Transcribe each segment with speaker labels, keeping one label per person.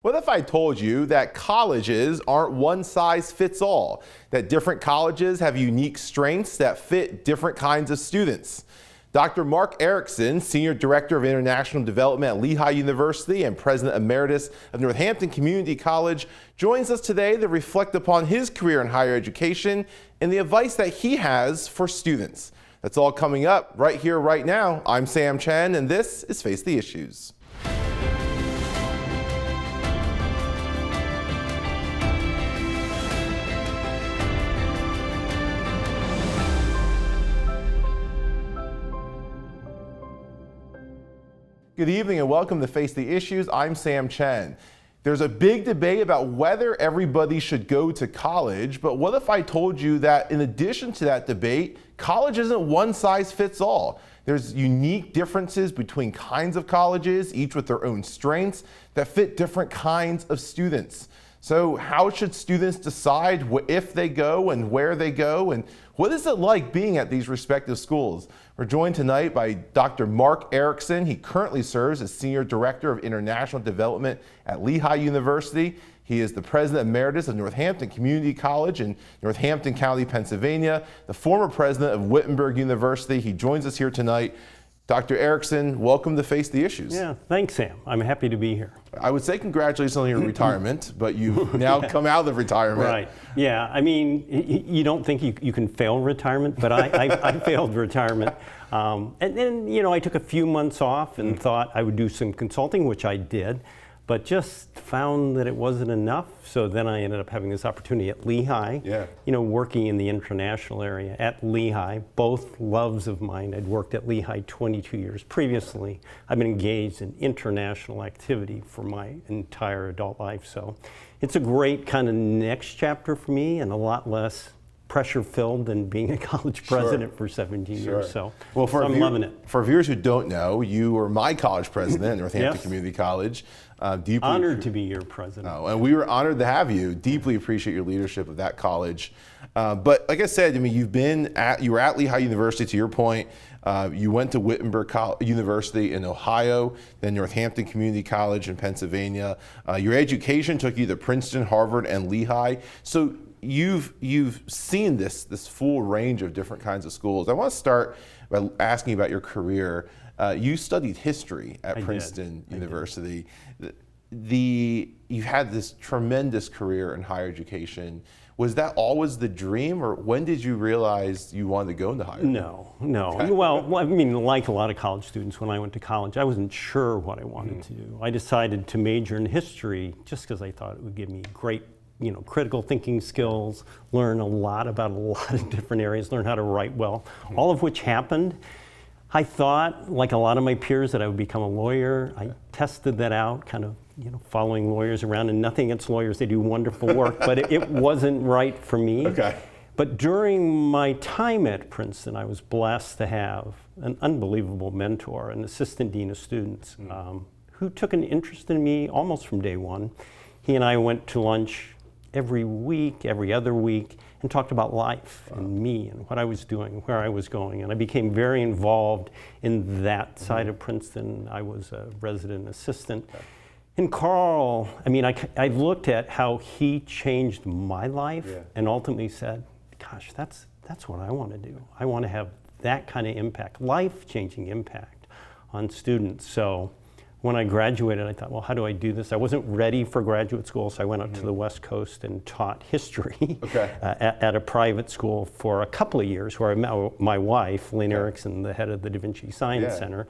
Speaker 1: What if I told you that colleges aren't one size fits all, that different colleges have unique strengths that fit different kinds of students? Dr. Mark Erickson, Senior Director of International Development at Lehigh University and President Emeritus of Northampton Community College, joins us today to reflect upon his career in higher education and the advice that he has for students. That's all coming up right here, right now. I'm Sam Chen, and this is Face the Issues. Good evening and welcome to Face the Issues. I'm Sam Chen. There's a big debate about whether everybody should go to college, but what if I told you that in addition to that debate, college isn't one size fits all. There's unique differences between kinds of colleges, each with their own strengths that fit different kinds of students. So how should students decide if they go and where they go, and what is it like being at these respective schools? We're joined tonight by Dr. Mark Erickson. He currently serves as Senior Director of International Development at Lehigh University. He is the President Emeritus of Northampton Community College in Northampton County, Pennsylvania, the former President of Wittenberg University. He joins us here tonight. Dr. Erickson, welcome to Face the Issues.
Speaker 2: Yeah, thanks, Sam. I'm happy to be here.
Speaker 1: I would say congratulations on your retirement, but you've now come out of retirement.
Speaker 2: Right. Yeah, I mean, you don't think you can fail retirement, but I failed retirement. And then, you know, I took a few months off and thought I would do some consulting, which I did, but just found that it wasn't enough. So then I ended up having this opportunity at Lehigh, you know, working in the international area at Lehigh, both loves of mine. I'd worked at Lehigh 22 years previously. I've been engaged in international activity for my entire adult life. So it's a great kind of next chapter for me and a lot less pressure-filled than being a college president for 17 years. So,
Speaker 1: well,
Speaker 2: I'm loving it.
Speaker 1: For viewers who don't know, you were my college president at Northampton Community College. Deeply
Speaker 2: honored to be your president.
Speaker 1: Oh, and we were honored to have you. Deeply appreciate your leadership of that college. But like I said, I mean, you were at Lehigh University, to your point. You went to Wittenberg University in Ohio, then Northampton Community College in Pennsylvania. Your education took you to Princeton, Harvard, and Lehigh. So you've seen this full range of different kinds of schools. I want to start by asking about your career. You studied history at Princeton University. You've had this tremendous career in higher education. Was that always the dream, or when did you realize you wanted to go into higher?
Speaker 2: No. Okay. Well, I mean, like a lot of college students, when I went to college, I wasn't sure what I wanted to do. I decided to major in history just because I thought it would give me great, you know, critical thinking skills, learn a lot about a lot of different areas, learn how to write well, all of which happened. I thought, like a lot of my peers, that I would become a lawyer. I tested that out, kind of, you know, following lawyers around, and nothing against lawyers, they do wonderful work, but it wasn't right for me.
Speaker 1: Okay.
Speaker 2: But during my time at Princeton, I was blessed to have an unbelievable mentor, an assistant dean of students, who took an interest in me almost from day one. He and I went to lunch every week, every other week, and talked about life and me and what I was doing, where I was going. And I became very involved in that side of Princeton. I was a resident assistant. And Carl, I mean, I looked at how he changed my life and ultimately said, gosh, that's what I want to do. I want to have that kind of impact, life-changing impact on students. So when I graduated, I thought, well, how do I do this? I wasn't ready for graduate school, so I went up to the West Coast and taught history at a private school for a couple of years, where I met my wife, Lynn Erickson, the head of the Da Vinci Science Center,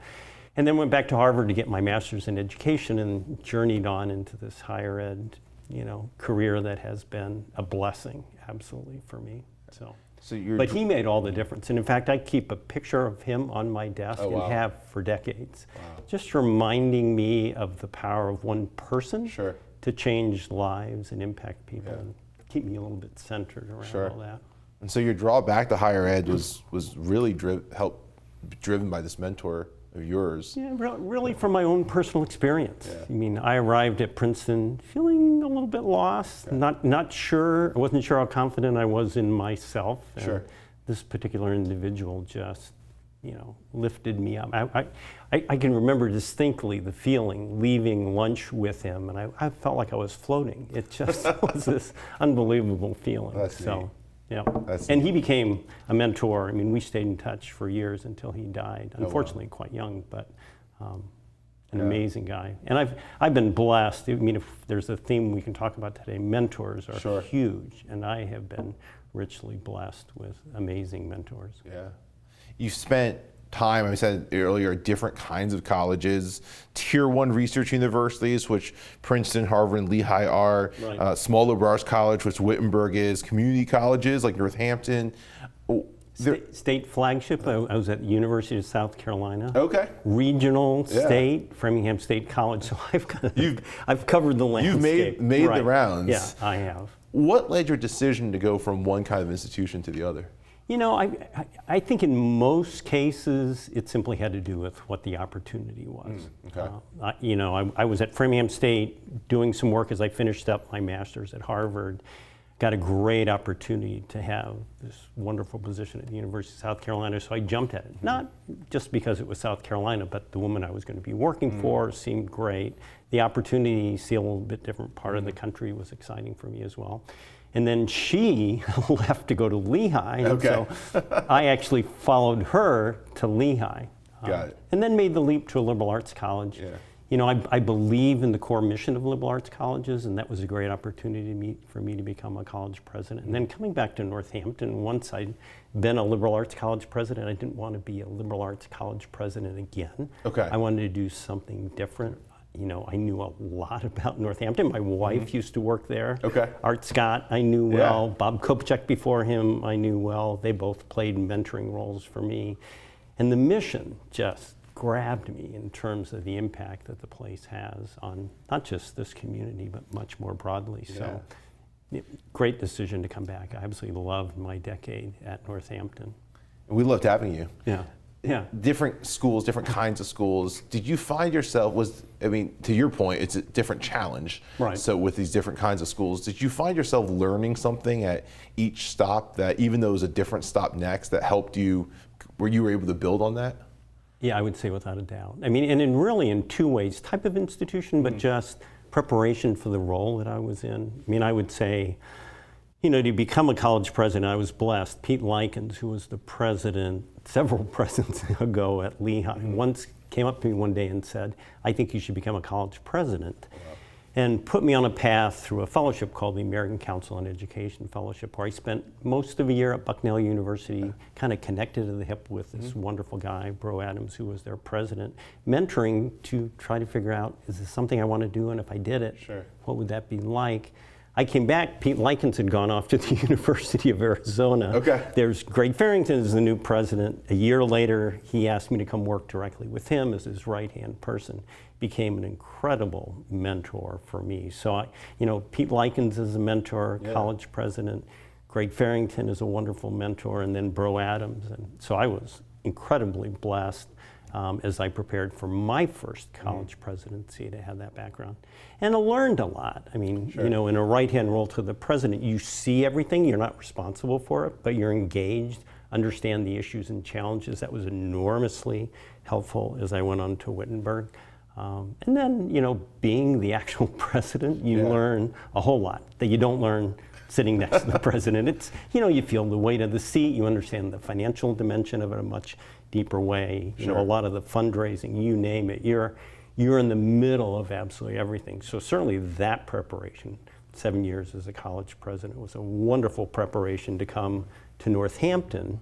Speaker 2: and then went back to Harvard to get my master's in education and journeyed on into this higher ed, you know, career that has been a blessing, absolutely, for me. But he made all the difference. And in fact, I keep a picture of him on my desk and have for decades, just reminding me of the power of one person to change lives and impact people and keep me a little bit centered around all that.
Speaker 1: And so your draw back to higher ed was really driven by this mentor of yours.
Speaker 2: Yeah, really from my own personal experience. I mean, I arrived at Princeton feeling a little bit lost, not sure, I wasn't sure how confident I was in myself. And this particular individual just lifted me up. I can remember distinctly the feeling leaving lunch with him, and I felt like I was floating. It just was this unbelievable feeling.
Speaker 1: That's neat.
Speaker 2: Yeah.
Speaker 1: That's
Speaker 2: And
Speaker 1: neat.
Speaker 2: he became a mentor. I mean, we stayed in touch for years until he died.
Speaker 1: wow.
Speaker 2: Unfortunately, quite young, but an amazing guy. And I've been blessed. I mean, if there's a theme we can talk about today, mentors are
Speaker 1: Sure.
Speaker 2: huge, and I have been richly blessed with amazing mentors.
Speaker 1: Yeah. You spent time, I said earlier, different kinds of colleges, tier 1 research universities, which Princeton, Harvard, and Lehigh are,
Speaker 2: Right.
Speaker 1: small liberal arts college, which Wittenberg is, community colleges like Northampton.
Speaker 2: State flagship, I was at the University of South Carolina.
Speaker 1: Okay.
Speaker 2: Regional,
Speaker 1: Yeah.
Speaker 2: state, Framingham State College. So I've covered the landscape.
Speaker 1: You've made
Speaker 2: Right.
Speaker 1: the rounds.
Speaker 2: Yeah, I have.
Speaker 1: What led your decision to go from one kind of institution to the other?
Speaker 2: I think in most cases it simply had to do with what the opportunity was.
Speaker 1: Okay.
Speaker 2: I was at Framingham State doing some work as I finished up my master's at Harvard. Got a great opportunity to have this wonderful position at the University of South Carolina, so I jumped at it. Not just because it was South Carolina, but the woman I was going to be working for seemed great. The opportunity to see a little bit different part of the country was exciting for me as well. And then she left to go to Lehigh, and
Speaker 1: Okay.
Speaker 2: so I actually followed her to Lehigh.
Speaker 1: Got it.
Speaker 2: And then made the leap to a liberal arts college.
Speaker 1: Yeah.
Speaker 2: I believe in the core mission of liberal arts colleges, and that was a great opportunity for me to become a college president. And then coming back to Northampton, once I'd been a liberal arts college president, I didn't want to be a liberal arts college president again.
Speaker 1: Okay.
Speaker 2: I wanted to do something different. I knew a lot about Northampton. My wife used to work there.
Speaker 1: Okay.
Speaker 2: Art Scott, I knew well.
Speaker 1: Yeah.
Speaker 2: Bob Kopechek before him, I knew well. They both played mentoring roles for me. And the mission just grabbed me in terms of the impact that the place has on not just this community, but much more broadly. So, great decision to come back. I absolutely loved my decade at Northampton.
Speaker 1: We loved having you.
Speaker 2: Yeah.
Speaker 1: Different schools, different kinds of schools. Did you find yourself, to your point, it's a different challenge.
Speaker 2: Right.
Speaker 1: So with these different kinds of schools, did you find yourself learning something at each stop that even though it was a different stop next that helped you, were you able to build on that?
Speaker 2: Yeah, I would say without a doubt. I mean, and in two ways, type of institution, but just preparation for the role that I was in. I mean, I would say, to become a college president, I was blessed. Pete Likens, who was the president several presidents ago at Lehigh, once came up to me one day and said, I think you should become a college president. Wow. And put me on a path through a fellowship called the American Council on Education Fellowship, where I spent most of a year at Bucknell University, kind of connected to the hip with this wonderful guy, Bro Adams, who was their president, mentoring to try to figure out, is this something I want to do? And if I did it, what would that be like? I came back, Pete Likens had gone off to the University of Arizona.
Speaker 1: Okay.
Speaker 2: There's Greg Farrington as the new president. A year later, he asked me to come work directly with him as his right-hand person. Became an incredible mentor for me. So, Pete Likens is a mentor, college president. Greg Farrington is a wonderful mentor, and then Bro Adams. And so I was incredibly blessed as I prepared for my first college presidency to have that background. And I learned a lot. I mean, in a right-hand role to the president, you see everything, you're not responsible for it, but you're engaged, understand the issues and challenges. That was enormously helpful as I went on to Wittenberg. And then, being the actual president, you learn a whole lot that you don't learn sitting next to the president. It's, you feel the weight of the seat, you understand the financial dimension of it in a much deeper way. A lot of the fundraising, you name it, you're in the middle of absolutely everything. So certainly that preparation, 7 years as a college president, was a wonderful preparation to come to Northampton,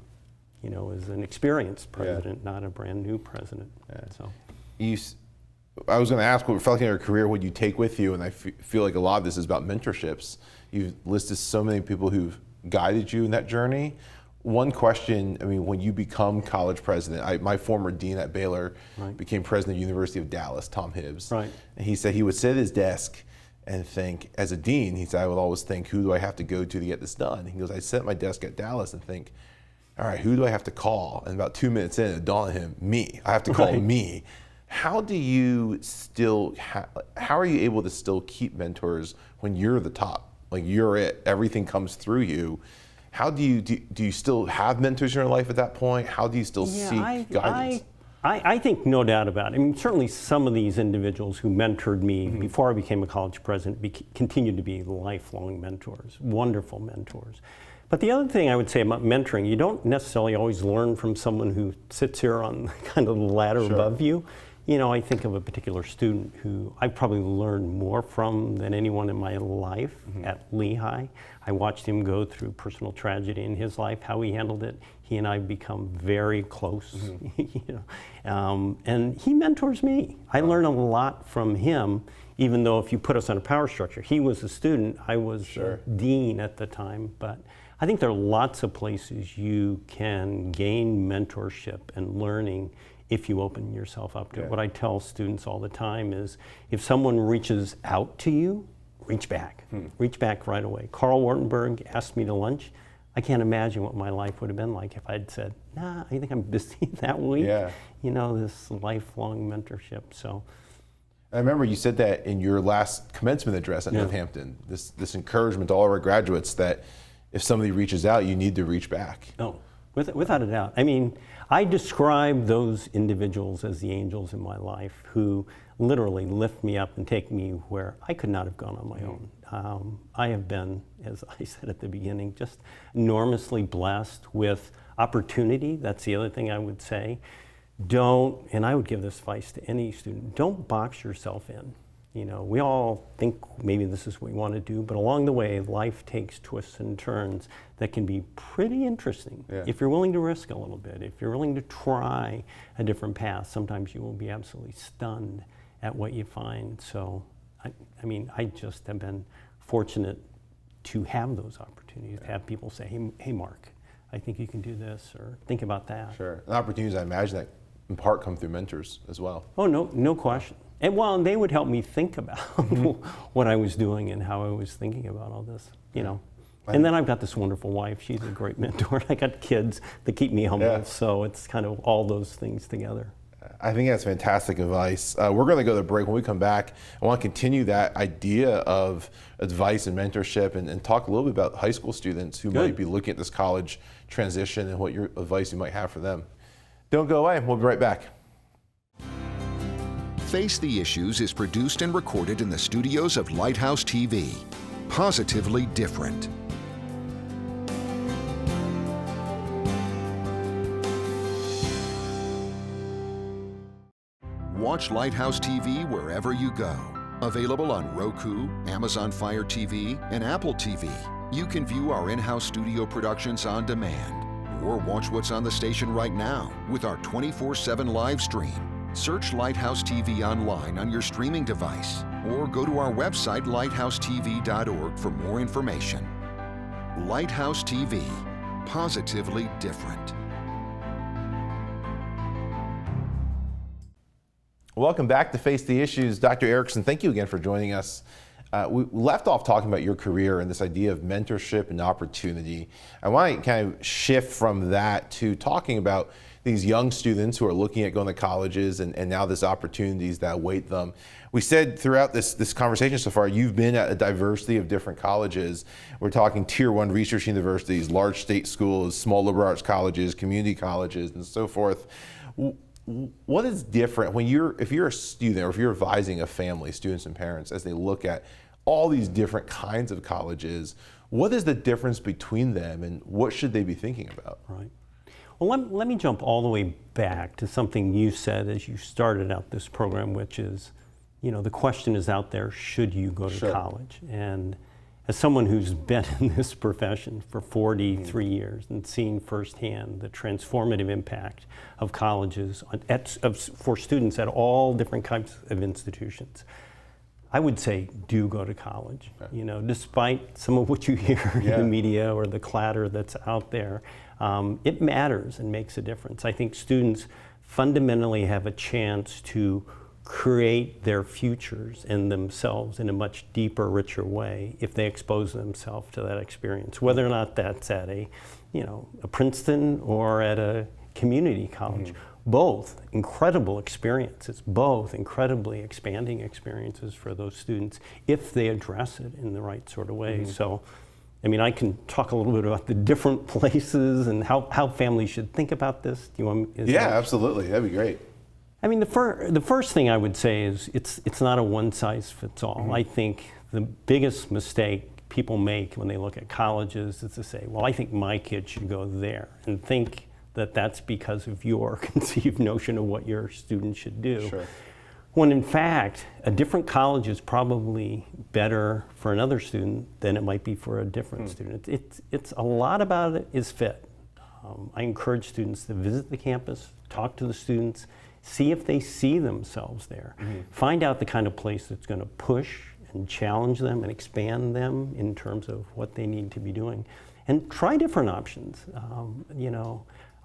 Speaker 2: as an experienced president, not a brand new president. So.
Speaker 1: I was going to ask, what reflecting on your career, would you take with you? And I feel like a lot of this is about mentorships. You've listed so many people who've guided you in that journey. One question, when you become college president, my former dean at Baylor became president of the University of Dallas, Tom Hibbs.
Speaker 2: Right.
Speaker 1: And he said he would sit at his desk and think, as a dean, he said, I would always think, who do I have to go to get this done? He goes, I sit at my desk at Dallas and think, all right, who do I have to call? And about 2 minutes in, it dawned on him, me. I have to call me. How do you still, how are you able to still keep mentors when you're the top? Like, you're it, everything comes through you. How do you still have mentors in your life at that point? How do you still seek guidance?
Speaker 2: I think no doubt about it. I mean, certainly some of these individuals who mentored me before I became a college president continued to be lifelong mentors, wonderful mentors. But the other thing I would say about mentoring, you don't necessarily always learn from someone who sits here on kind of the ladder above you. You know, I think of a particular student who I probably learned more from than anyone in my life at Lehigh. I watched him go through personal tragedy in his life, how he handled it. He and I have become very close, you know, and he mentors me. I learn a lot from him, even though if you put us on a power structure, he was a student, I was dean at the time. But I think there are lots of places you can gain mentorship and learning if you open yourself up to it. What I tell students all the time is if someone reaches out to you, reach back. Reach back right away. Carl Wartenberg asked me to lunch. I can't imagine what my life would have been like if I'd said, nah, I think I'm busy that week. You know, this lifelong mentorship. So
Speaker 1: I remember you said that in your last commencement address at Northampton, this encouragement to all of our graduates that if somebody reaches out, you need to reach back.
Speaker 2: Oh, without a doubt. I mean, I describe those individuals as the angels in my life who literally lift me up and take me where I could not have gone on my own. I have been, as I said at the beginning, just enormously blessed with opportunity. That's the other thing I would say. Don't, and I would give this advice to any student, don't box yourself in. You know, we all think maybe this is what we want to do, but along the way, life takes twists and turns that can be pretty interesting. If you're willing to risk a little bit, if you're willing to try a different path, sometimes you will be absolutely stunned at what you find. So, I mean, I just have been fortunate to have those opportunities, to have people say, hey, Mark, I think you can do this, or think about that.
Speaker 1: Sure, and opportunities I imagine that in part come through mentors as well.
Speaker 2: Oh, no question. And well, they would help me think about what I was doing and how I was thinking about all this, you know. And then I've got this wonderful wife. She's a great mentor. I got kids that keep me humble. So it's kind of all those things together.
Speaker 1: I think that's fantastic advice. We're going to go to the break. When we come back, I want to continue that idea of advice and mentorship and talk a little bit about high school students who might be looking at this college transition and what your advice you might have for them. Don't go away. We'll be right back.
Speaker 3: Face the Issues is produced and recorded in the studios of Lighthouse TV. Positively different. Watch Lighthouse TV wherever you go. Available on Roku, Amazon Fire TV, and Apple TV. You can view our in-house studio productions on demand, or watch what's on the station right now with our 24/7 live stream. Search Lighthouse TV online on your streaming device, or go to our website lighthousetv.org for more information. Lighthouse TV, positively different.
Speaker 1: Welcome back to Face the Issues. Dr. Erickson, thank you again for joining us. We left off talking about your career and this idea of mentorship and opportunity. I want to kind of shift from that to talking about these young students who are looking at going to colleges and now there's opportunities that await them. We said throughout this conversation so far, you've been at a diversity of different colleges. We're talking tier 1 research universities, large state schools, small liberal arts colleges, community colleges, and so forth. What is different when if you're a student or if you're advising a family, students and parents, as they look at all these different kinds of colleges, what is the difference between them and what should they be thinking about?
Speaker 2: Right. Well, let me jump all the way back to something you said as you started out this program, which is, you know, the question is out there, should you go to college? And as someone who's been in this profession for 43 years and seen firsthand the transformative impact of colleges for students at all different types of institutions, I would say do go to college. You know, despite some of what you hear in the media or the clatter that's out there, it matters and makes a difference. I think students fundamentally have a chance to create their futures and themselves in a much deeper, richer way if they expose themselves to that experience, whether or not that's at a Princeton or at a community college. Both incredible experiences, both incredibly expanding experiences for those students if they address it in the right sort of way. So, I mean, I can talk a little bit about the different places and how families should think about this. Do you want me?
Speaker 1: Yeah, absolutely. That'd be great.
Speaker 2: I mean, the first thing I would say is it's not a one-size-fits-all. I think the biggest mistake people make when they look at colleges is to say, well, I think my kid should go there, and think that that's because of your conceived notion of what your student should do.
Speaker 1: Sure.
Speaker 2: When in fact, a different college is probably better for another student than it might be for a different student. It's a lot about it is fit. I encourage students to visit the campus, talk to the students, see if they see themselves there. Find out the kind of place that's going to push and challenge them and expand them in terms of what they need to be doing. And try different options.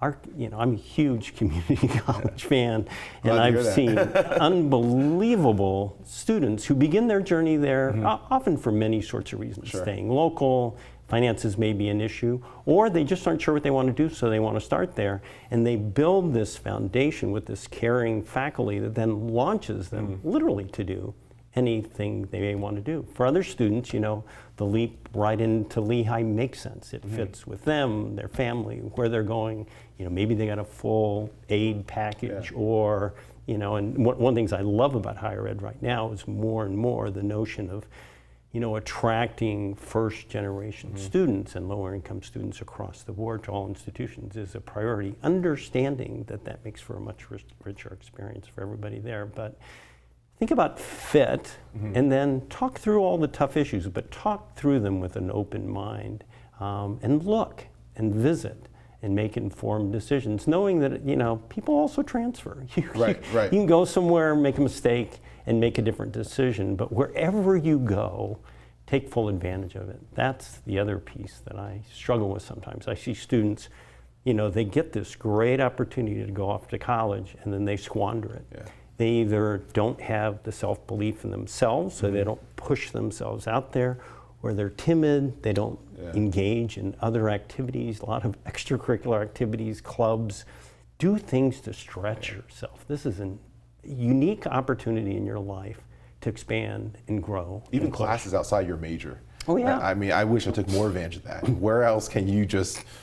Speaker 2: I'm a huge community college fan, and I've seen unbelievable students who begin their journey there, often for many sorts of reasons.
Speaker 1: Sure.
Speaker 2: Staying local, finances may be an issue, or they just aren't sure what they want to do, so they want to start there. And they build this foundation with this caring faculty that then launches them literally to do anything they may want to do. For other students, the leap right into Lehigh makes sense. It fits with them, their family, where they're going. Maybe they got a full aid package, or, and one of the things I love about higher ed right now is more and more the notion of, attracting first generation students and lower income students across the board to all institutions is a priority, understanding that makes for a much richer experience for everybody there. But think about fit, and then talk through all the tough issues, but talk through them with an open mind, and look and visit and make informed decisions, knowing that people also transfer.
Speaker 1: Right.
Speaker 2: You can go somewhere, make a mistake, and make a different decision, but wherever you go, take full advantage of it. That's the other piece that I struggle with sometimes. I see students, they get this great opportunity to go off to college, and then they squander it.
Speaker 1: Yeah.
Speaker 2: They either don't have the self-belief in themselves, so they don't push themselves out there, or they're timid, they don't engage in other activities, a lot of extracurricular activities, clubs. Do things to stretch yourself. This is a unique opportunity in your life to expand and grow.
Speaker 1: Even classes outside your major.
Speaker 2: Oh yeah.
Speaker 1: I mean, I wish I took more advantage of that. Where else can you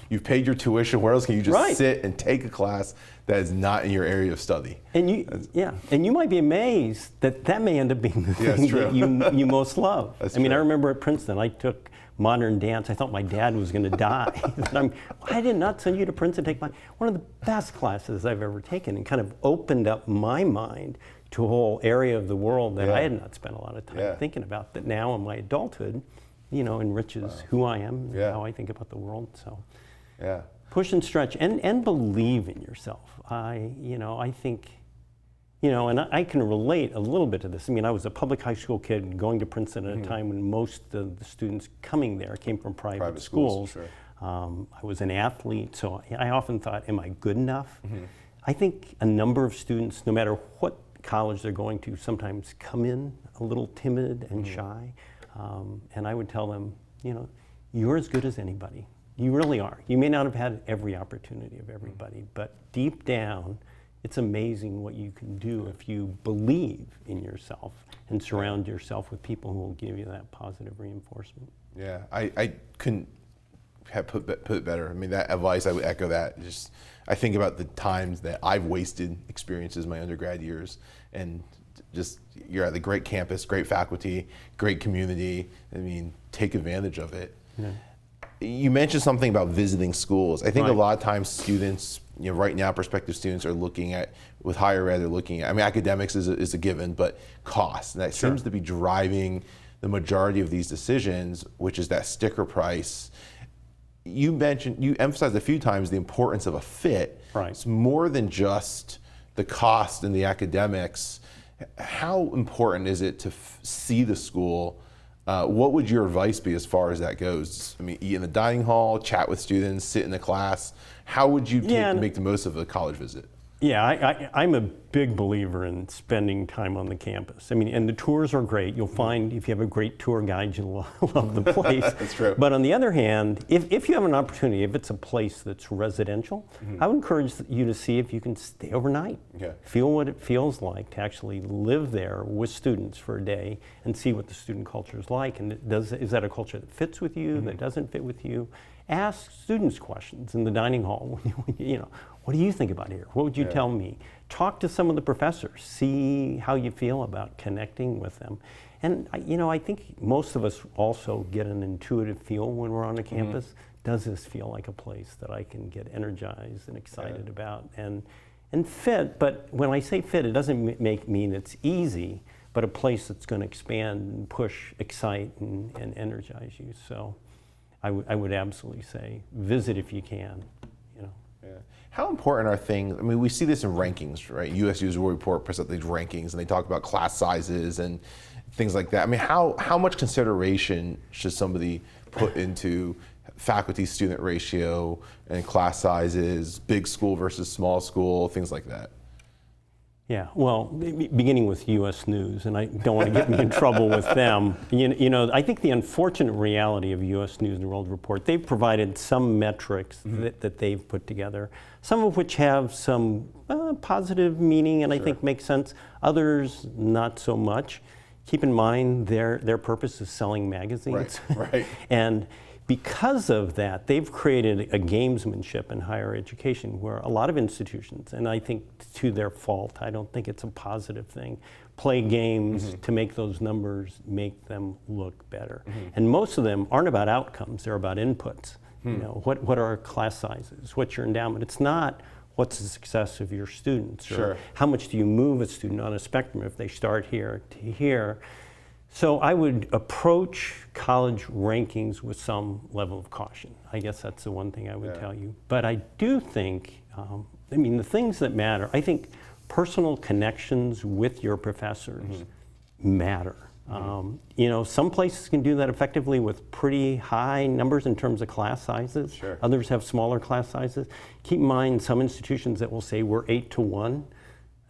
Speaker 1: you've paid your tuition, where else can you just sit and take a class that is not in your area of study?
Speaker 2: And you might be amazed that may end up being the thing that you most love. I mean, I remember at Princeton, I took modern dance. I thought my dad was going to die. I did not send you to Princeton to take one of the best classes I've ever taken, and kind of opened up my mind to a whole area of the world that I had not spent a lot of time thinking about, that now in my adulthood, enriches who I am and how I think about the world. So push and stretch and believe in yourself. I think, and I can relate a little bit to this. I mean, I was a public high school kid going to Princeton at a time when most of the students coming there came from private schools.
Speaker 1: Sure.
Speaker 2: I was an athlete, so I often thought, am I good enough? I think a number of students, no matter what college they're going to, sometimes come in a little timid and shy. And I would tell them, you're as good as anybody. You really are. You may not have had every opportunity of everybody, but deep down, it's amazing what you can do if you believe in yourself and surround yourself with people who will give you that positive reinforcement.
Speaker 1: Yeah, I couldn't have put it better. I mean, that advice, I would echo that. I think about the times that I've wasted experiences in my undergrad years, and you're at the great campus, great faculty, great community. I mean, take advantage of it. Yeah. You mentioned something about visiting schools. I think a lot of times students, right now prospective students are looking at, with higher ed, they're looking at, I mean, academics is a given, but cost. And that seems to be driving the majority of these decisions, which is that sticker price. You emphasized a few times the importance of a fit.
Speaker 2: Right.
Speaker 1: It's more than just the cost and the academics. How important is it to see the school? What would your advice be as far as that goes? I mean, eat in the dining hall, chat with students, sit in the class. How would you make the most of a college visit?
Speaker 2: Yeah, I'm a big believer in spending time on the campus. I mean, and the tours are great. You'll find if you have a great tour guide, you'll love the place.
Speaker 1: That's true.
Speaker 2: But on the other hand, if you have an opportunity, if it's a place that's residential, I would encourage you to see if you can stay overnight.
Speaker 1: Yeah.
Speaker 2: Feel what it feels like to actually live there with students for a day and see what the student culture is like. And is that a culture that fits with you, that doesn't fit with you? Ask students questions in the dining hall. You know, what do you think about here? What would you tell me? Talk to some of the professors. See how you feel about connecting with them. And you know, I think most of us also get an intuitive feel when we're on a campus. Does this feel like a place that I can get energized and excited about and fit? But when I say fit, it doesn't mean it's easy, but a place that's going to expand and push, excite, and energize you. So I would absolutely say visit if you can. You know.
Speaker 1: Yeah. How important are things? I mean, we see this in rankings, right? US News and World Report present these rankings, and they talk about class sizes and things like that. I mean, how much consideration should somebody put into faculty-student ratio and class sizes, big school versus small school, things like that?
Speaker 2: Yeah, well, beginning with U.S. News, and I don't want to get me in trouble with them. You know, I think the unfortunate reality of U.S. News and World Report, they've provided some metrics that they've put together, some of which have some positive meaning and I think make sense, others not so much. Keep in mind their purpose is selling magazines.
Speaker 1: Right.
Speaker 2: And because of that, they've created a gamesmanship in higher education where a lot of institutions, and I think to their fault, I don't think it's a positive thing, play games to make those numbers make them look better. And most of them aren't about outcomes, they're about inputs. You know, what are our class sizes? What's your endowment? It's not what's the success of your students or how much do you move a student on a spectrum if they start here to here. So I would approach college rankings with some level of caution. I guess that's the one thing I would tell you. But I do think, I mean, the things that matter, I think personal connections with your professors matter. You know, some places can do that effectively with pretty high numbers in terms of class sizes. Others have smaller class sizes. Keep in mind some institutions that will say we're 8 to 1.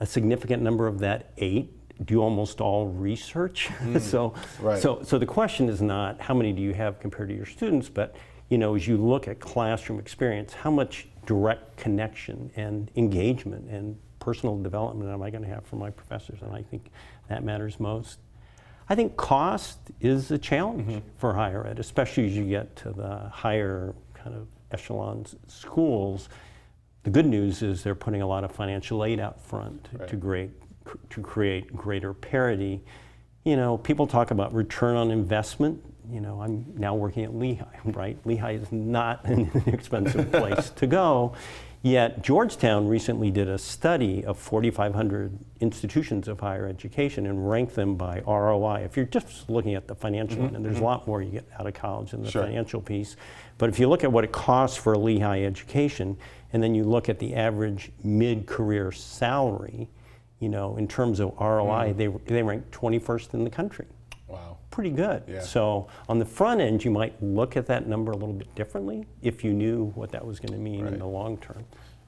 Speaker 2: A significant number of that 8 do almost all research. So the question is not how many do you have compared to your students, but you know, as you look at classroom experience, how much direct connection and engagement and personal development am I going to have from my professors? And I think that matters most. I think cost is a challenge for higher ed, especially as you get to the higher kind of echelons schools. The good news is they're putting a lot of financial aid out front to create greater parity. You know, people talk about return on investment. You know, I'm now working at Lehigh, right? Lehigh is not an inexpensive place to go. Yet Georgetown recently did a study of 4,500 institutions of higher education and ranked them by ROI. If you're just looking at the financial end, and there's a lot more you get out of college than the financial piece, but if you look at what it costs for a Lehigh education, and then you look at the average mid-career salary, you know, in terms of ROI, they rank 21st in the country.
Speaker 1: Wow.
Speaker 2: Pretty good.
Speaker 1: Yeah.
Speaker 2: So on the front end, you might look at that number a little bit differently if you knew what that was going to mean in the long term.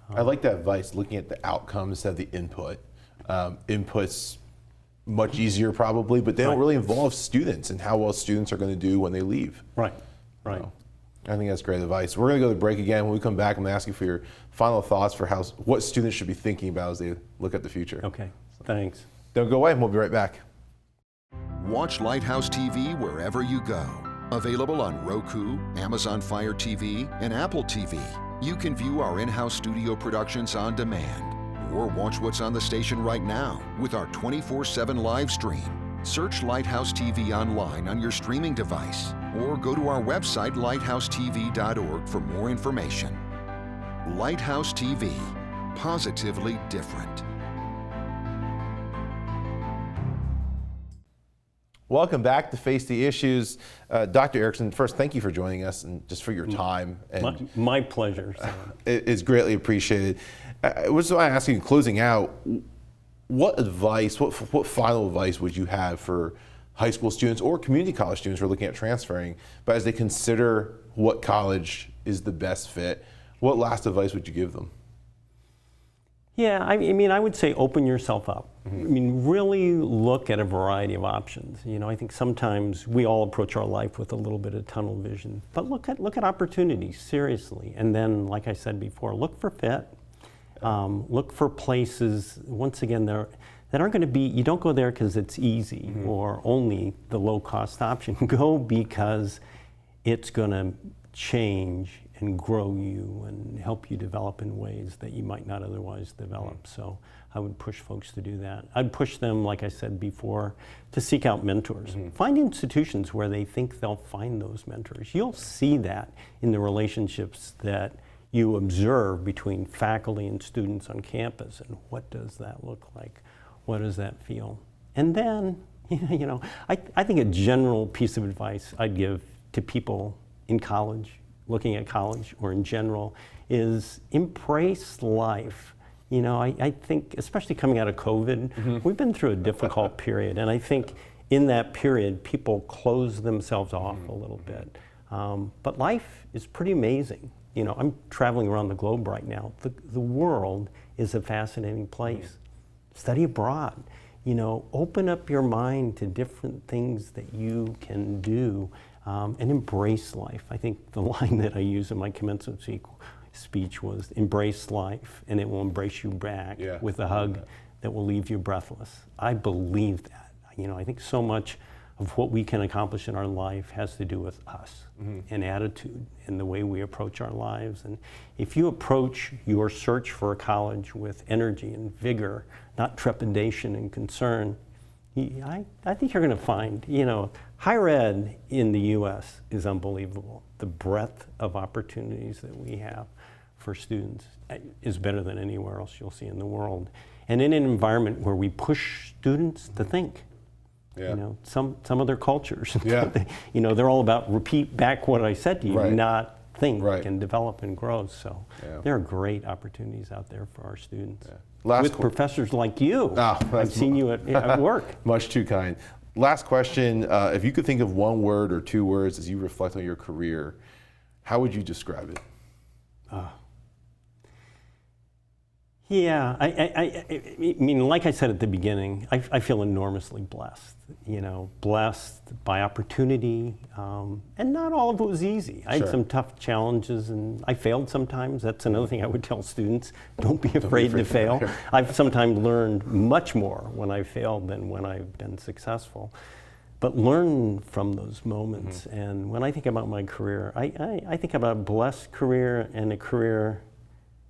Speaker 1: I like that advice, looking at the outcomes instead of the input. Input's much easier probably, but they don't really involve students and how well students are going to do when they leave.
Speaker 2: Right.
Speaker 1: I think that's great advice. We're going to go to the break again. When we come back, I'm going to ask you for your final thoughts for what students should be thinking about as they look at the future.
Speaker 2: Okay, thanks.
Speaker 1: Don't go away, and we'll be right back.
Speaker 3: Watch Lighthouse TV wherever you go. Available on Roku, Amazon Fire TV, and Apple TV. You can view our in-house studio productions on demand, or watch what's on the station right now with our 24/7 live stream. Search Lighthouse TV online on your streaming device, or go to our website, lighthousetv.org, for more information. Lighthouse TV, positively different.
Speaker 1: Welcome back to Face the Issues. Dr. Erickson, first, thank you for joining us and just for your time. And
Speaker 2: my pleasure.
Speaker 1: It's greatly appreciated. I was going to ask you, closing out, what advice, what final advice would you have for high school students or community college students who are looking at transferring, but as they consider what college is the best fit, what last advice would you give them?
Speaker 2: Yeah, I mean, I would say open yourself up. I mean, really look at a variety of options. You know, I think sometimes we all approach our life with a little bit of tunnel vision, but look at opportunities seriously. And then, like I said before, look for fit. Look for places, once again, that aren't going to be, you don't go there because it's easy or only the low-cost option. Go because it's going to change and grow you and help you develop in ways that you might not otherwise develop. So I would push folks to do that. I'd push them, like I said before, to seek out mentors. Find institutions where they think they'll find those mentors. You'll see that in the relationships that you observe between faculty and students on campus, and what does that look like? What does that feel? And then, you know, I think a general piece of advice I'd give to people in college, looking at college or in general, is embrace life. You know, I think, especially coming out of COVID, we've been through a difficult period, and I think in that period, people close themselves off a little bit. But life is pretty amazing. You know, I'm traveling around the globe right now. The world is a fascinating place. Study abroad. You know, open up your mind to different things that you can do, and embrace life. I think the line that I use in my commencement speech was, embrace life and it will embrace you back with a hug that will leave you breathless. I believe that. You know, I think so much of what we can accomplish in our life has to do with us and attitude and the way we approach our lives. And if you approach your search for a college with energy and vigor, not trepidation and concern, I think you're going to find, you know, higher ed in the U.S. is unbelievable. The breadth of opportunities that we have for students is better than anywhere else you'll see in the world. And in an environment where we push students to think. You know, some other cultures, you know, they're all about repeat back what I said to you, not think and develop and grow. So there are great opportunities out there for our students. With professors like you. I've seen you at work.
Speaker 1: Much too kind. Last question, if you could think of one word or two words as you reflect on your career, how would you describe it? Yeah, I mean, like I said at the beginning, I feel enormously blessed, you know, blessed by opportunity, and not all of it was easy. I had some tough challenges and I failed sometimes. That's another thing I would tell students, don't be afraid to fail. I've sometimes learned much more when I failed than when I've been successful. But learn from those moments. And when I think about my career, I think about a blessed career and a career.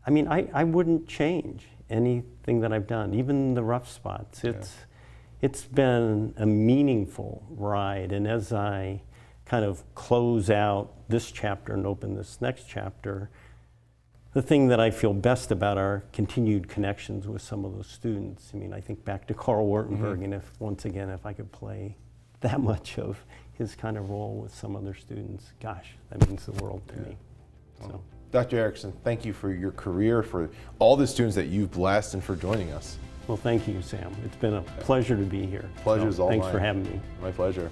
Speaker 1: I mean, I wouldn't change anything that I've done, even the rough spots. It's been a meaningful ride, and as I kind of close out this chapter and open this next chapter, the thing that I feel best about are continued connections with some of those students. I mean, I think back to Carl Wartenberg, and if I could play that much of his kind of role with some other students, gosh, that means the world to me. So. Dr. Erickson, thank you for your career, for all the students that you've blessed, and for joining us.
Speaker 2: Well, thank you, Sam. It's been a pleasure to be here.
Speaker 1: Pleasure's all mine.
Speaker 2: Thanks for having me.
Speaker 1: My pleasure.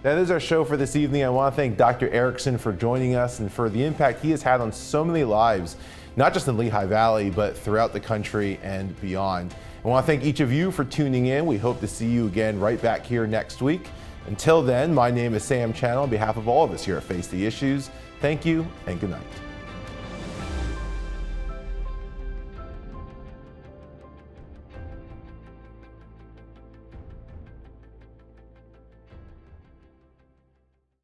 Speaker 1: That is our show for this evening. I want to thank Dr. Erickson for joining us and for the impact he has had on so many lives, not just in Lehigh Valley, but throughout the country and beyond. I want to thank each of you for tuning in. We hope to see you again right back here next week. Until then, my name is Sam Chen. On behalf of all of us here at Face the Issues, thank you and good night.